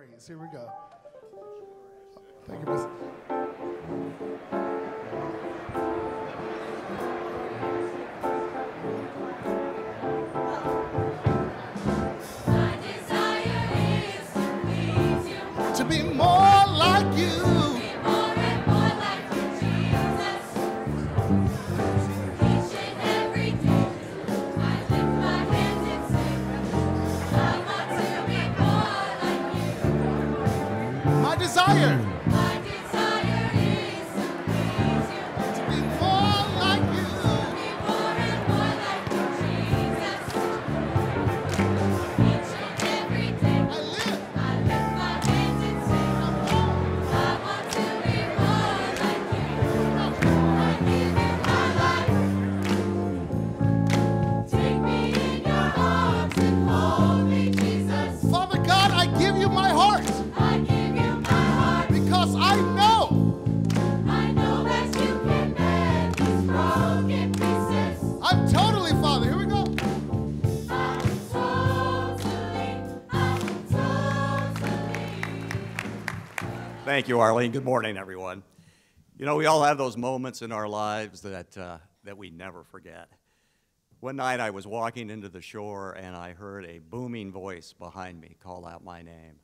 praise. Here we go. Thank you, Miss. My desire is to please you, To be more like you. be more and more like you, Jesus. Each and every day, I lift my hands and say, I want to be more like you. My desire. My desire is to please you, To be more like you. be more and more like you, Jesus. Each and every day, I live. I lift my hands and say, I want to be more like you. I give you my life. Take me in your arms and hold me, Jesus. Father God, I give you my heart I give you my heart. because I know that you can mend these broken pieces. I'm totally, Father. Here we go. I'm totally. Thank you, Arlene. Good morning, everyone. You know, we all have those moments in our lives that we never forget. One night I was walking into the shore and I heard a booming voice behind me call out my name.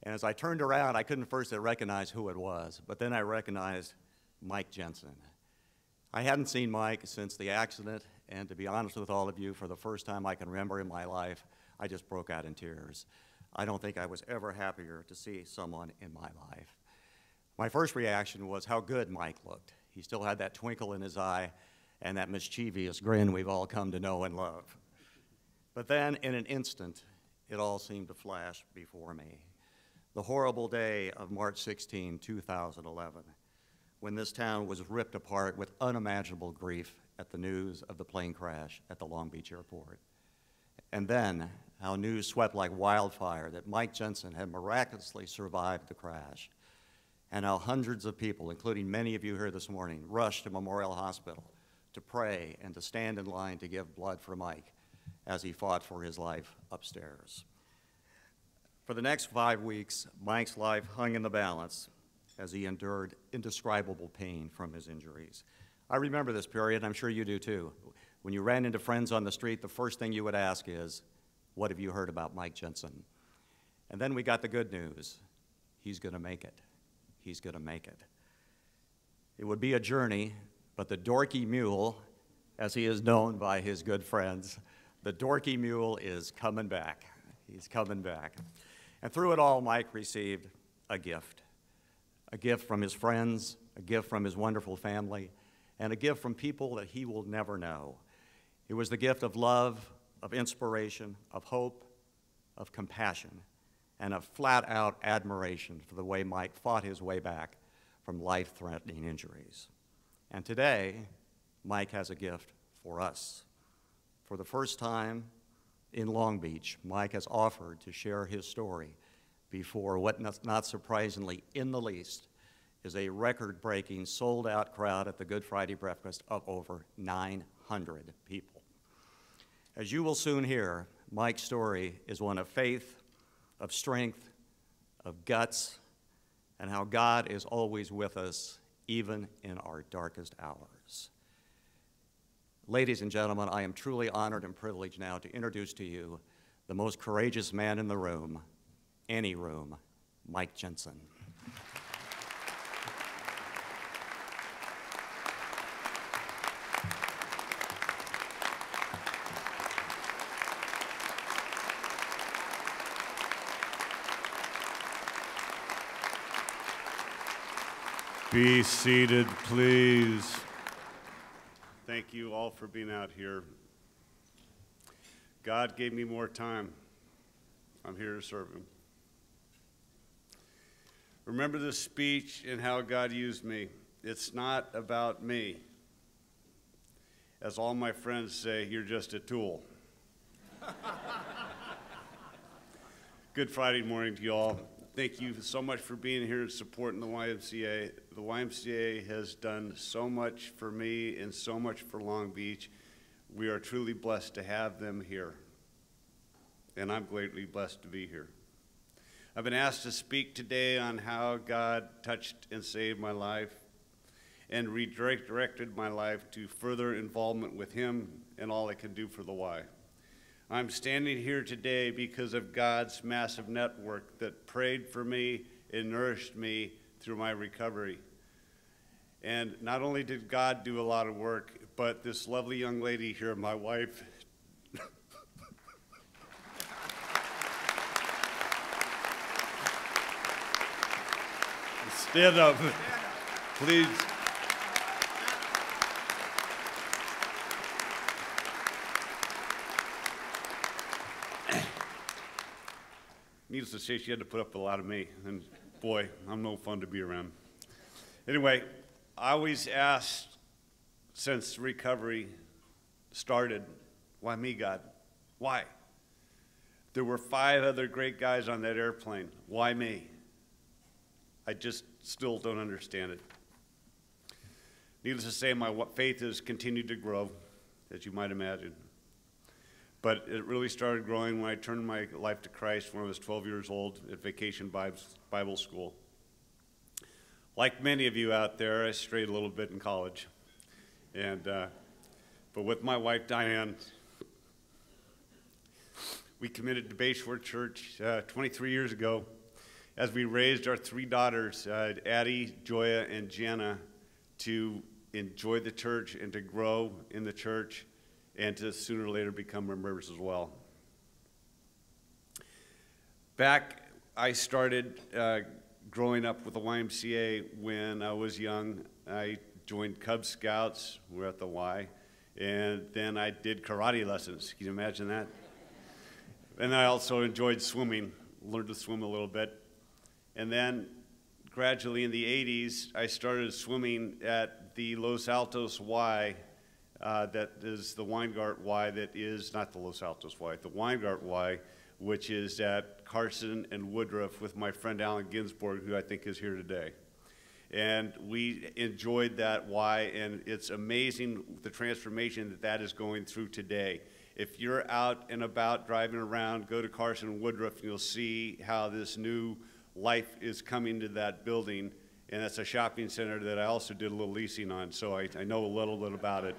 And as I turned around, I couldn't first recognize who it was, but then I recognized Mike Jensen. I hadn't seen Mike since the accident, and to be honest with all of you, for the first time I can remember in my life, I just broke out in tears. I don't think I was ever happier to see someone in my life. My first reaction was how good Mike looked. He still had that twinkle in his eye and that mischievous grin we've all come to know and love. But then, in an instant, it all seemed to flash before me. The horrible day of March 16, 2011, when this town was ripped apart with unimaginable grief at the news of the plane crash at the Long Beach airport. And then, how news swept like wildfire that Mike Jensen had miraculously survived the crash, and how hundreds of people, including many of you here this morning, rushed to Memorial Hospital to pray and to stand in line to give blood for Mike as he fought for his life upstairs. For the next 5 weeks, Mike's life hung in the balance as he endured indescribable pain from his injuries. I remember this period, and I'm sure you do too. When you ran into friends on the street, the first thing you would ask is, what have you heard about Mike Jensen? And then we got the good news. He's gonna make it. He's gonna make it. It would be a journey, but the dorky mule, as he is known by his good friends, the dorky mule is coming back. He's coming back. And through it all, Mike received a gift from his friends, a gift from his wonderful family, and a gift from people that he will never know. It was the gift of love, of inspiration, of hope, of compassion, and of flat-out admiration for the way Mike fought his way back from life-threatening injuries. And today, Mike has a gift for us. For the first time in Long Beach, Mike has offered to share his story before what, not surprisingly in the least, is a record-breaking, sold-out crowd at the Good Friday breakfast of over 900 people. As you will soon hear, Mike's story is one of faith, of strength, of guts, and how God is always with us, even in our darkest hours. Ladies and gentlemen, I am truly honored and privileged now to introduce to you the most courageous man in the room, any room, Mike Jensen. Be seated, please. Thank you all for being out here. God gave me more time. I'm here to serve him. Remember this speech and how God used me. It's not about me. As all my friends say, you're just a tool. Good Friday morning to you all. Thank you so much for being here and supporting the YMCA. The YMCA has done so much for me and so much for Long Beach. We are truly blessed to have them here, and I'm greatly blessed to be here. I've been asked to speak today on how God touched and saved my life and redirected my life to further involvement with Him and all I can do for the Y. I'm standing here today because of God's massive network that prayed for me and nourished me through my recovery. And not only did God do a lot of work, but this lovely young lady here, my wife, stand up, please. Needless to say, she had to put up with a lot of me, and boy, I'm no fun to be around. Anyway, I always asked since recovery started, why me, God? Why? There were 5 other great guys on that airplane. Why me? I just still don't understand it. Needless to say, my faith has continued to grow, as you might imagine. But it really started growing when I turned my life to Christ when I was 12 years old at Vacation Bible School. Like many of you out there, I strayed a little bit in college. But with my wife, Diane, we committed to Bayshore Church 23 years ago as we raised our 3 daughters, Addie, Joya, and Jana, to enjoy the church and to grow in the church and to sooner or later become members as well. Back, I started growing up with the YMCA when I was young. I joined Cub Scouts, we're at the Y, and then I did karate lessons. Can you imagine that? And I also enjoyed swimming, learned to swim a little bit. And then gradually in the 80s, I started swimming at the Los Altos Y, that is the Weingart Y, that is not the Los Altos Y, the Weingart Y, which is at Carson and Woodruff with my friend Alan Ginsborg, who I think is here today. And we enjoyed that Y, and it's amazing the transformation that that is going through today. If you're out and about driving around, go to Carson and Woodruff, and you'll see how this new life is coming to that building. And that's a shopping center that I also did a little leasing on, so I know a little bit about it.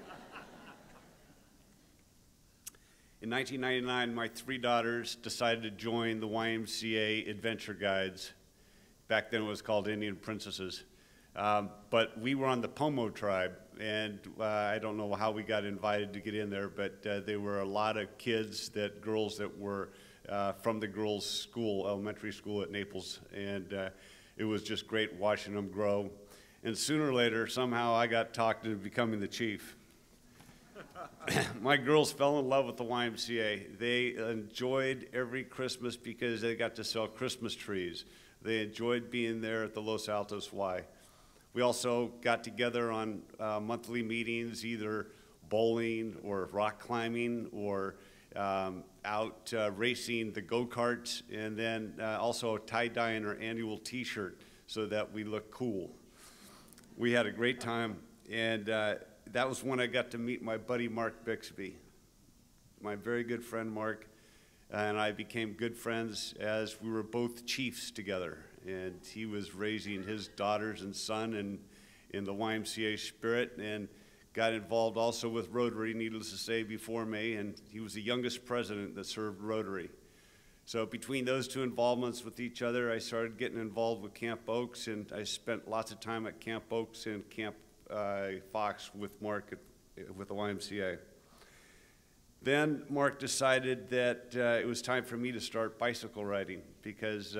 In 1999, my 3 daughters decided to join the YMCA Adventure Guides. Back then it was called Indian Princesses. But we were on the Pomo tribe, and I don't know how we got invited to get in there, but there were a lot of girls that were from the girls' school, elementary school at Naples, and it was just great watching them grow. And sooner or later, somehow I got talked into becoming the chief. My girls fell in love with the YMCA. They enjoyed every Christmas because they got to sell Christmas trees. They enjoyed being there at the Los Altos Y. We also got together on monthly meetings, either bowling or rock climbing or out racing the go-karts, and then also tie-dyeing our annual t-shirt so that we look cool. We had a great time, and that was when I got to meet my buddy Mark Bixby. My very good friend Mark and I became good friends as we were both chiefs together, and he was raising his daughters and son in the YMCA spirit, and got involved also with Rotary, needless to say, before me, and he was the youngest president that served Rotary. So between those 2 involvements with each other, I started getting involved with Camp Oaks, and I spent lots of time at Camp Oaks and Camp Fox with Mark with the YMCA. Then Mark decided that it was time for me to start bicycle riding because,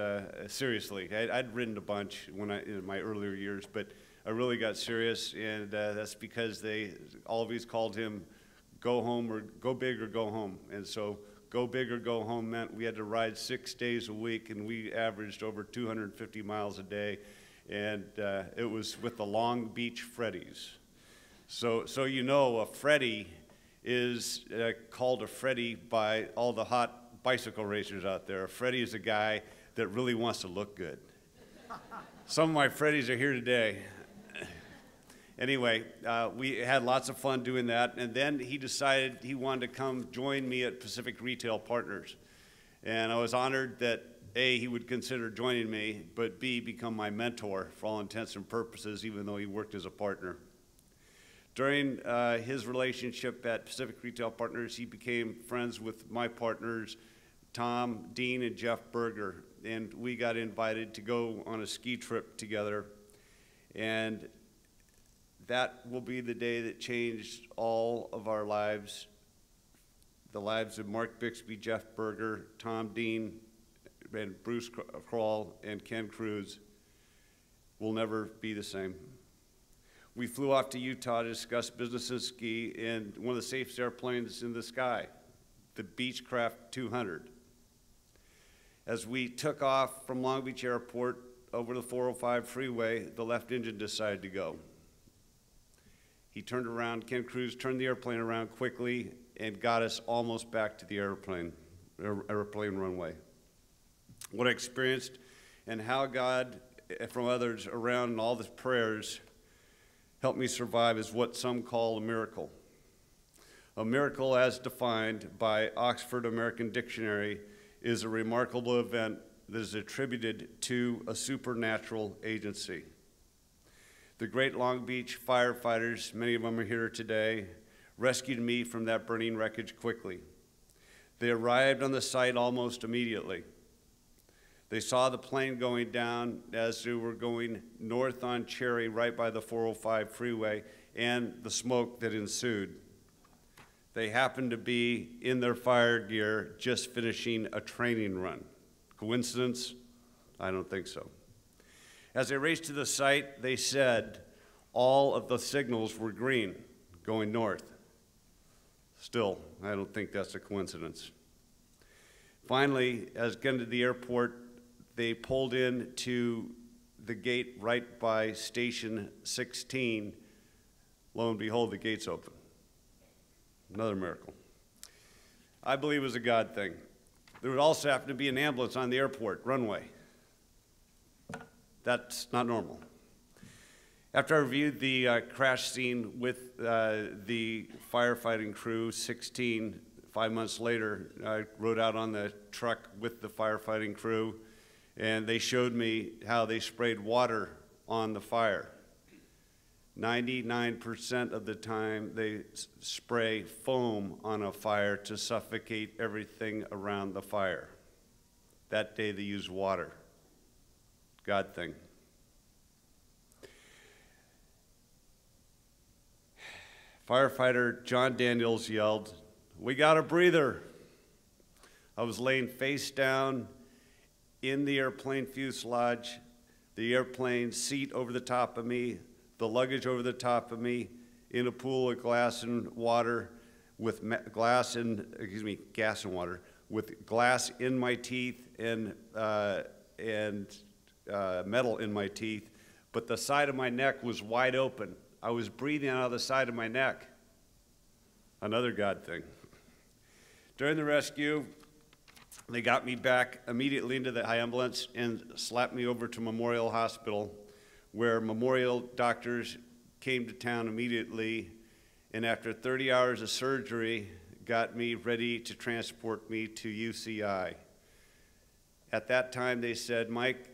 seriously, I'd ridden a bunch in my earlier years, but I really got serious, and that's because they always called him go home or go big or go home. And so go big or go home meant we had to ride 6 days a week, and we averaged over 250 miles a day. And it was with the Long Beach Freddies. So you know, a Freddy is called a Freddy by all the hot bicycle racers out there. A Freddy is a guy that really wants to look good. Some of my Freddies are here today. Anyway, we had lots of fun doing that, and then he decided he wanted to come join me at Pacific Retail Partners. And I was honored that A, he would consider joining me, but B, become my mentor for all intents and purposes, even though he worked as a partner. During his relationship at Pacific Retail Partners, he became friends with my partners, Tom, Dean, and Jeff Berger, and we got invited to go on a ski trip together. And that will be the day that changed all of our lives, the lives of Mark Bixby, Jeff Berger, Tom Dean, and Bruce Kroll, and Ken Cruz. Will never be the same. We flew off to Utah to discuss business and ski in one of the safest airplanes in the sky, the Beechcraft 200. As we took off from Long Beach Airport over the 405 freeway, the left engine decided to go. He turned around, Ken Cruz turned the airplane around quickly and got us almost back to the airplane runway. What I experienced and how God, from others around and all the prayers, helped me survive is what some call a miracle. A miracle, as defined by Oxford American Dictionary, is a remarkable event that is attributed to a supernatural agency. The great Long Beach firefighters, many of them are here today, rescued me from that burning wreckage quickly. They arrived on the site almost immediately. They saw the plane going down as they were going north on Cherry, right by the 405 freeway, and the smoke that ensued. They happened to be in their fire gear, just finishing a training run. Coincidence? I don't think so. As they raced to the site, they said all of the signals were green, going north. Still, I don't think that's a coincidence. Finally, as getting to the airport, they pulled in to the gate right by Station 16. Lo and behold, the gate's open. Another miracle. I believe it was a God thing. There would also happen to be an ambulance on the airport runway. That's not normal. After I reviewed the crash scene with the firefighting crew, 5 months later, I rode out on the truck with the firefighting crew, and they showed me how they sprayed water on the fire. 99% of the time, they spray foam on a fire to suffocate everything around the fire. That day, they used water. God thing. Firefighter John Daniels yelled, "We got a breather." I was laying face down in the airplane fuselage, the airplane seat over the top of me, the luggage over the top of me, in a pool of glass and water with gas and water, with glass in my teeth and metal in my teeth, but the side of my neck was wide open. I was breathing out of the side of my neck. Another God thing. During the rescue, they got me back immediately into the ambulance and slapped me over to Memorial Hospital, where Memorial doctors came to town immediately, and after 30 hours of surgery, got me ready to transport me to UCI. At that time, they said, "Mike,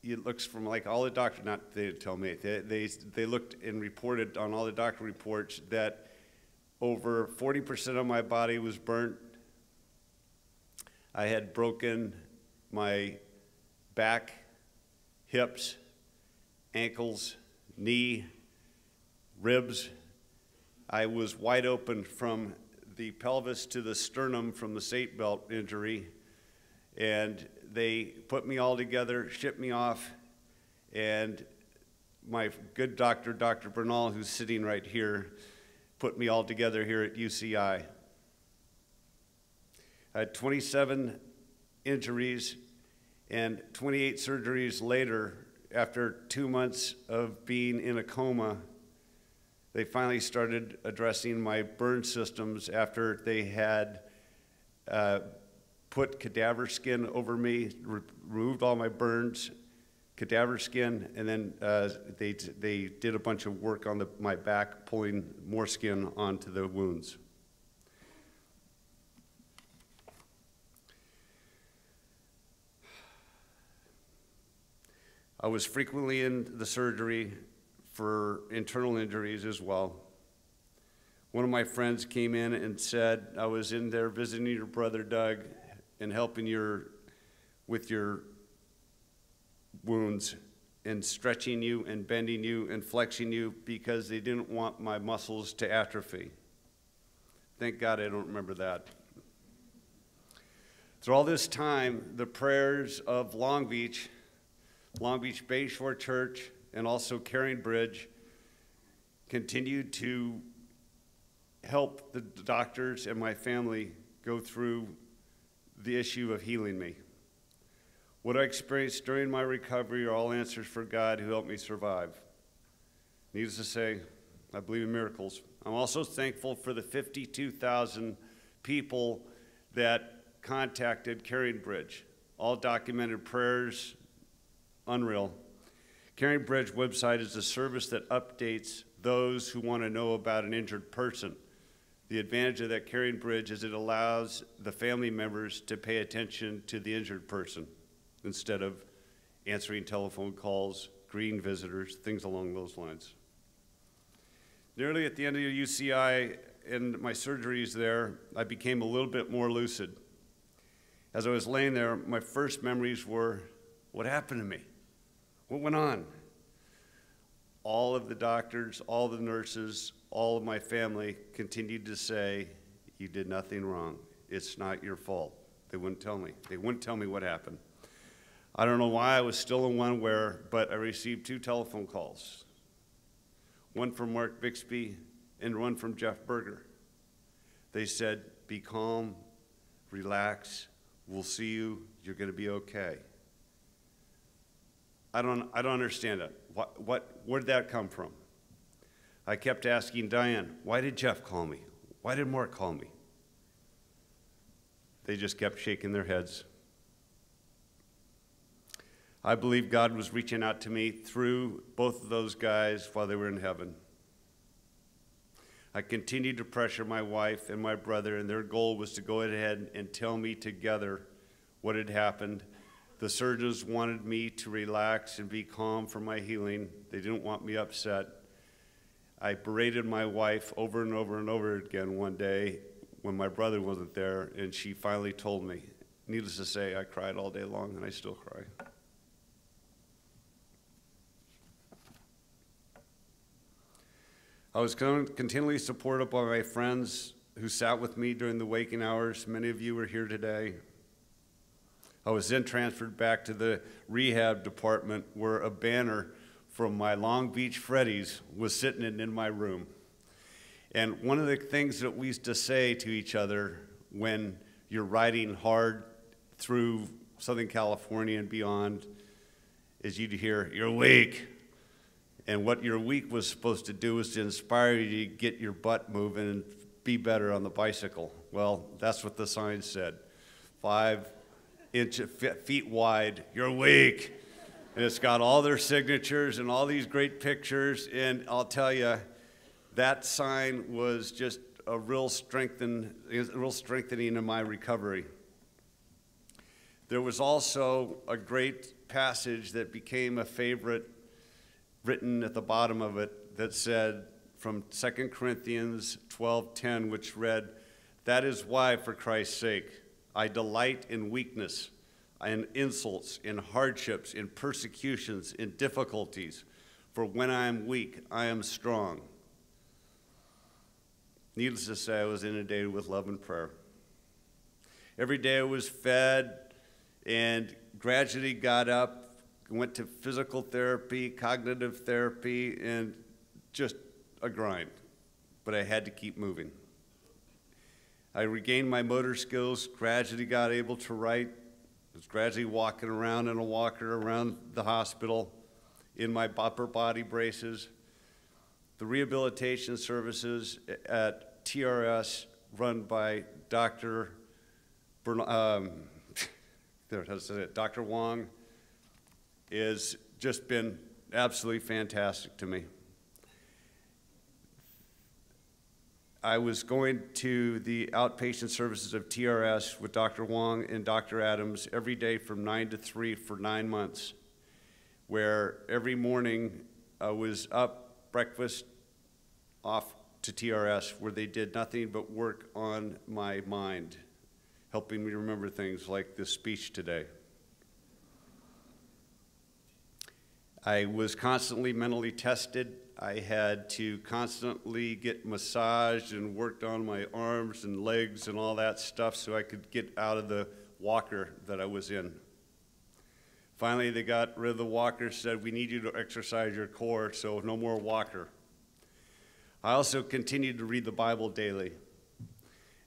it looks from like all the doctors," not they didn't tell me, they looked and reported on all the doctor reports that over 40% of my body was burnt. I had broken my back, hips, ankles, knee, ribs. I was wide open from the pelvis to the sternum from the seatbelt injury, and they put me all together, shipped me off, and my good doctor, Dr. Bernal, who's sitting right here, put me all together here at UCI. I had 27 injuries, and 28 surgeries later, after 2 months of being in a coma, they finally started addressing my burn systems after they had put cadaver skin over me, removed all my burns, cadaver skin, and then they did a bunch of work on my back, pulling more skin onto the wounds. I was frequently in the surgery for internal injuries as well. One of my friends came in and said, I was in there visiting your brother Doug and helping with your wounds and stretching you and bending you and flexing you because they didn't want my muscles to atrophy. Thank God I don't remember that. Through all this time, the prayers of Long Beach Bayshore Church, and also Caring Bridge continued to help the doctors and my family go through the issue of healing me. What I experienced during my recovery are all answers for God who helped me survive. Needless to say, I believe in miracles. I'm also thankful for the 52,000 people that contacted Caring Bridge, all documented prayers, unreal. Caring Bridge website is a service that updates those who want to know about an injured person. The advantage of that Caring Bridge is it allows the family members to pay attention to the injured person instead of answering telephone calls, greeting visitors, things along those lines. Nearly at the end of the UCI and my surgeries there, I became a little bit more lucid. As I was laying there, my first memories were, what happened to me? What went on? All of the doctors, all the nurses, all of my family continued to say, you did nothing wrong. It's not your fault. They wouldn't tell me. They wouldn't tell me what happened. I don't know why I was still unaware, but I received 2 telephone calls. One from Mark Bixby and one from Jeff Berger. They said, be calm, relax, we'll see you, you're gonna be okay. I don't understand it. Where did that come from? I kept asking Diane, why did Jeff call me? Why did Mark call me? They just kept shaking their heads. I believe God was reaching out to me through both of those guys while they were in heaven. I continued to pressure my wife and my brother, and their goal was to go ahead and tell me together what had happened. The surgeons wanted me to relax and be calm for my healing. They didn't want me upset. I berated my wife over and over and over again one day when my brother wasn't there, and she finally told me. Needless to say, I cried all day long, and I still cry. I was continually supported by my friends who sat with me during the waking hours. Many of you are here today. I was then transferred back to the rehab department where a banner from my Long Beach Freddy's was sitting in my room. And one of the things that we used to say to each other when you're riding hard through Southern California and beyond is you'd hear, you're weak. And what your week was supposed to do was to inspire you to get your butt moving and be better on the bicycle. Well, that's what the sign said. 5 feet wide, you're weak. And it's got all their signatures and all these great pictures. And I'll tell you, that sign was just a real strengthening in my recovery. There was also a great passage that became a favorite written at the bottom of it that said from 2 Corinthians 12:10, which read, that is why, for Christ's sake, I delight in weakness, in insults, in hardships, in persecutions, in difficulties. For when I am weak, I am strong. Needless to say, I was inundated with love and prayer. Every day I was fed and gradually got up, went to physical therapy, cognitive therapy, and just a grind. But I had to keep moving. I regained my motor skills, gradually got able to write, was gradually walking around in a walker around the hospital in my upper body braces. The rehabilitation services at TRS run by Dr. Dr. Wong has just been absolutely fantastic to me. I was going to the outpatient services of TRS with Dr. Wong and Dr. Adams every day from 9 to 3 for 9 months. where every morning I was up, breakfast, off to TRS, where they did nothing but work on my mind, helping me remember things like this speech today. I was constantly mentally tested. I had to constantly get massaged and worked on my arms and legs and all that stuff so I could get out of the walker that I was in. Finally, they got rid of the walker, said, we need you to exercise your core, so no more walker. I also continued to read the Bible daily.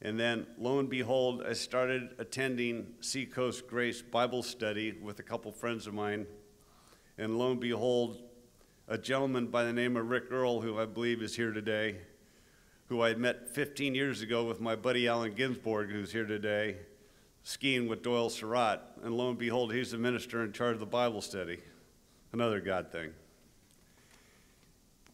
And then, lo and behold, I started attending Seacoast Grace Bible study with a couple friends of mine. And lo and behold, a gentleman by the name of Rick Earl, who I believe is here today, who I met 15 years ago with my buddy Alan Ginsborg, who's here today, skiing with Doyle Surratt. And lo and behold, he's the minister in charge of the Bible study. Another God thing.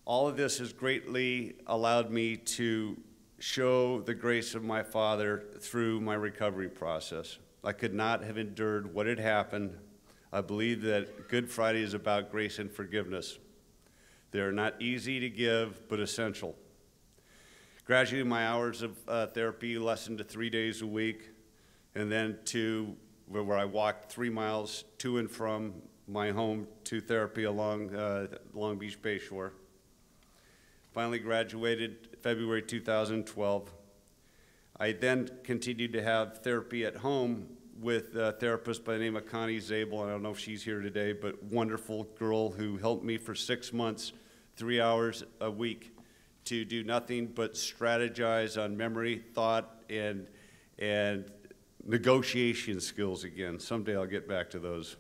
All of this has greatly allowed me to show the grace of my Father through my recovery process. I could not have endured what had happened. I believe that Good Friday is about grace and forgiveness. They are not easy to give, but essential. Gradually, my hours of therapy lessened to 3 days a week, and then to where I walked 3 miles to and from my home to therapy along Long Beach Bayshore. Finally graduated February 2012. I then continued to have therapy at home with a therapist by the name of Connie Zabel. I don't know if she's here today, but wonderful girl who helped me for 6 months, 3 hours a week, to do nothing but strategize on memory, thought, and negotiation skills again. Someday I'll get back to those.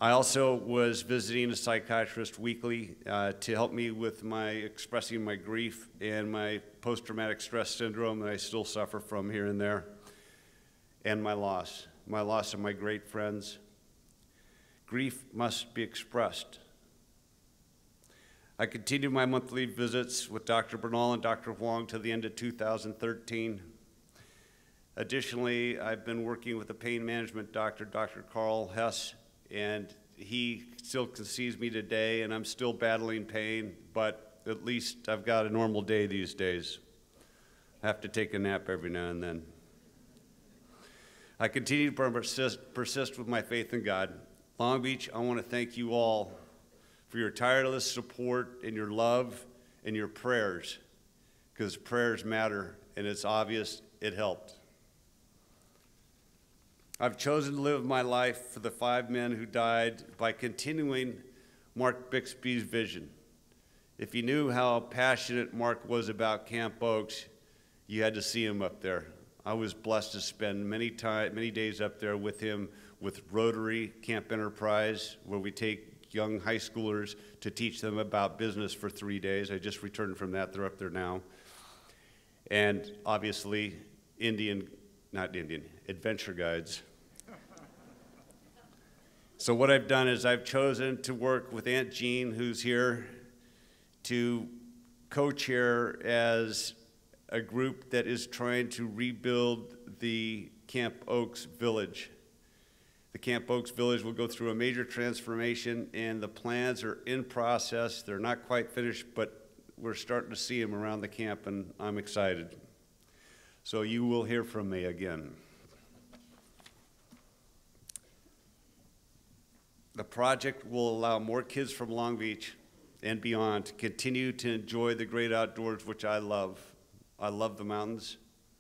I also was visiting a psychiatrist weekly to help me with my expressing my grief and my post-traumatic stress syndrome that I still suffer from here and there, and my loss of my great friends. Grief must be expressed. I continued my monthly visits with Dr. Bernal and Dr. Huang to the end of 2013. Additionally, I've been working with a pain management doctor, Dr. Carl Hess, and he still sees me today, and I'm still battling pain, but at least I've got a normal day these days. I have to take a nap every now and then. I continue to persist with my faith in God. Long Beach, I want to thank you all for your tireless support and your love and your prayers, because prayers matter, and it's obvious it helped. I've chosen to live my life for the 5 men who died by continuing Mark Bixby's vision. If you knew how passionate Mark was about Camp Oaks, you had to see him up there. I was blessed to spend many days up there with him with Rotary Camp Enterprise, where we take young high schoolers to teach them about business for 3 days. I just returned from that. They're up there now. And obviously, adventure guides. So what I've done is I've chosen to work with Aunt Jean, who's here, to co-chair as a group that is trying to rebuild the Camp Oaks Village. The Camp Oaks Village will go through a major transformation, and the plans are in process. They're not quite finished, but we're starting to see them around the camp, and I'm excited. So you will hear from me again. The project will allow more kids from Long Beach and beyond to continue to enjoy the great outdoors, which I love. I love the mountains.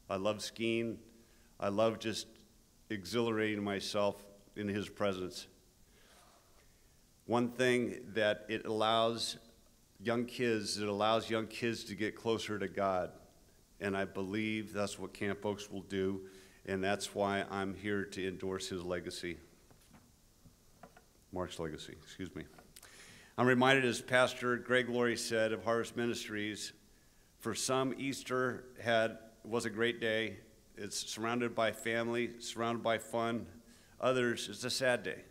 I love skiing. I love just exhilarating myself in his presence. One thing that it allows young kids to get closer to God. And I believe that's what Camp Oaks will do, and that's why I'm here to endorse his legacy. Mark's legacy, excuse me. I'm reminded, as Pastor Greg Laurie said of Harvest Ministries, for some, Easter was a great day. It's surrounded by family, surrounded by fun. Others, it's a sad day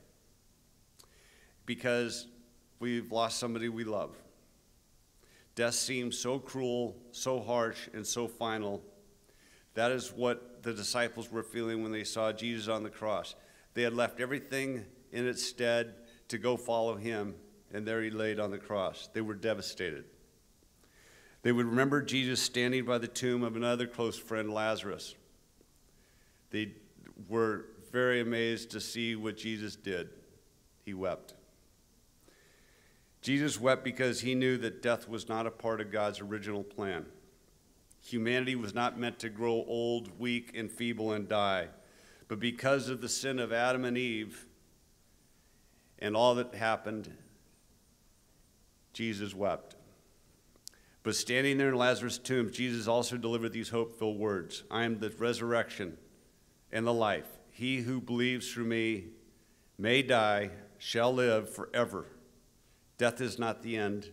because we've lost somebody we love. Death seems so cruel, so harsh, and so final. That is what the disciples were feeling when they saw Jesus on the cross. They had left everything in its stead to go follow him, and there he laid on the cross. They were devastated. They would remember Jesus standing by the tomb of another close friend, Lazarus. They were very amazed to see what Jesus did. He wept. Jesus wept because he knew that death was not a part of God's original plan. Humanity was not meant to grow old, weak, and feeble and die. But because of the sin of Adam and Eve and all that happened, Jesus wept. But standing there in Lazarus' tomb, Jesus also delivered these hope-filled words. I am the resurrection and the life. He who believes through me may die, shall live forever. Death is not the end,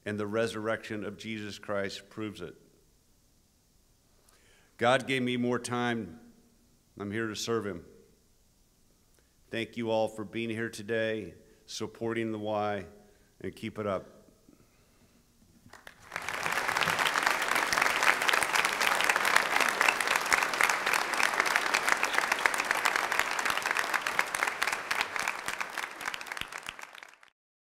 and the resurrection of Jesus Christ proves it. God gave me more time. I'm here to serve him. Thank you all for being here today, supporting the Y, and keep it up.